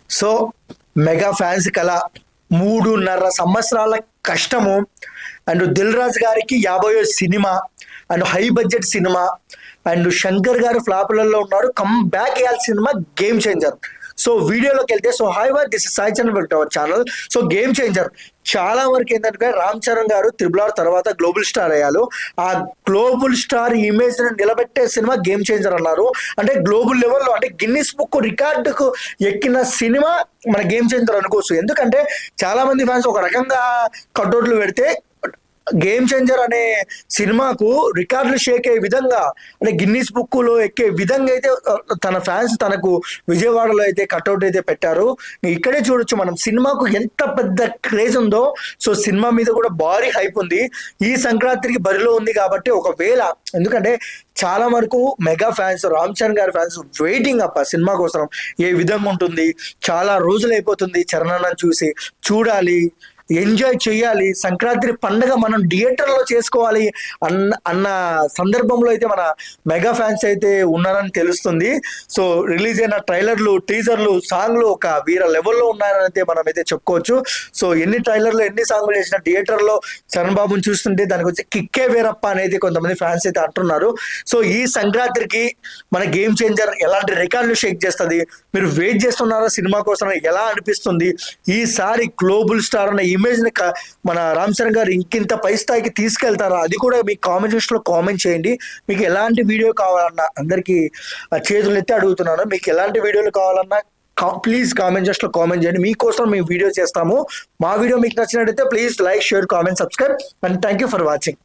So mega fans కల 3.5 సంవత్సరాల కష్టము అండ్ దిల్ రాజు గారికి 50వ సినిమా అండ్ హై బడ్జెట్ సినిమా అండ్ శంకర్ గారు ఫ్లాపులలో ఉన్నారు. కమ్ బ్యాక్ అయ్యాల్సిన సినిమా గేమ్ చేంజర్. సో వీడియోలోకి వెళ్తే, so hi were this Sai Charan welcome to our channel. So Game Changer చాలా వరకు ఏంటంటే రామ్ చరణ్ గారు RRR తర్వాత గ్లోబల్ స్టార్ అయ్యారు. ఆ గ్లోబల్ స్టార్ ఇమేజ్ ని నిలబెట్టే సినిమా గేమ్ చేంజర్ అన్నారు. అంటే గ్లోబల్ లెవెల్లో అంటే గిన్నిస్ బుక్ రికార్డుకు ఎక్కిన సినిమా మన గేమ్ చేంజర్ అనుకోవచ్చు. ఎందుకంటే చాలా మంది ఫ్యాన్స్ ఒక రకంగా కట్అవుట్లు పెడితే గేమ్ చేంజర్ అనే సినిమాకు రికార్డులు షేక్ అయ్యే విధంగా, అంటే గిన్నీస్ బుక్ లో ఎక్కే విధంగా అయితే తన ఫ్యాన్స్ తనకు విజయవాడలో అయితే కట్అవుట్ అయితే పెట్టారు. ఇక్కడే చూడొచ్చు మనం సినిమాకు ఎంత పెద్ద క్రేజ్ ఉందో. సో సినిమా మీద కూడా భారీ హైప్ ఉంది. ఈ సంక్రాంతికి బరిలో ఉంది కాబట్టి ఒకవేళ, ఎందుకంటే చాలా వరకు మెగా ఫ్యాన్స్, రామ్ చరణ్ గారి ఫ్యాన్స్ వెయిటింగ్ సినిమా కోసం ఏ విధంగా ఉంటుంది. చాలా రోజులు అయిపోతుంది చరణ్ అన్నని చూసి, చూడాలి, ఎంజాయ్ చేయాలి, సంక్రాంతి పండుగ మనం థియేటర్లో చేసుకోవాలి అన్న సందర్భంలో అయితే మన మెగా ఫ్యాన్స్ అయితే ఉన్నారని తెలుస్తుంది. సో రిలీజ్ అయిన ట్రైలర్లు, టీజర్లు, సాంగ్లు ఒక వీర లెవెల్లో ఉన్నారని అయితే మనం అయితే చెప్పుకోవచ్చు. సో ఎన్ని ట్రైలర్లు, ఎన్ని సాంగ్లు చేసిన థియేటర్లో చరణ్ బాబుని చూస్తుంటే దానికి వచ్చి కిక్కే వేరప్ప అనేది కొంతమంది ఫ్యాన్స్ అయితే అంటున్నారు. సో ఈ సంక్రాంతికి మన గేమ్ చేంజర్ ఎలాంటి రికార్డులు షేక్ చేస్తుంది, మీరు వెయిట్ చేస్తున్నారా సినిమా కోసం, ఎలా అనిపిస్తుంది, ఈసారి గ్లోబల్ స్టార్ అన్న ఇమేజ్ ని మన రామ్ చరణ్ గారు ఇంకింత పై స్థాయికి తీసుకెళ్తారా, అది కూడా మీ కామెంట్ సెక్షన్ లో కామెంట్ చేయండి. మీకు ఎలాంటి వీడియో కావాలన్నా, అందరికి చేతులు ఎత్తి అడుగుతున్నాను, మీకు ఎలాంటి వీడియోలు కావాలన్నా ప్లీజ్ కామెంట్ సెక్షన్ లో కామెంట్ చేయండి. మీకోసం మేము వీడియో చేస్తాము. మా వీడియో మీకు నచ్చినట్టయితే please like, share, comment, subscribe and thank you for watching.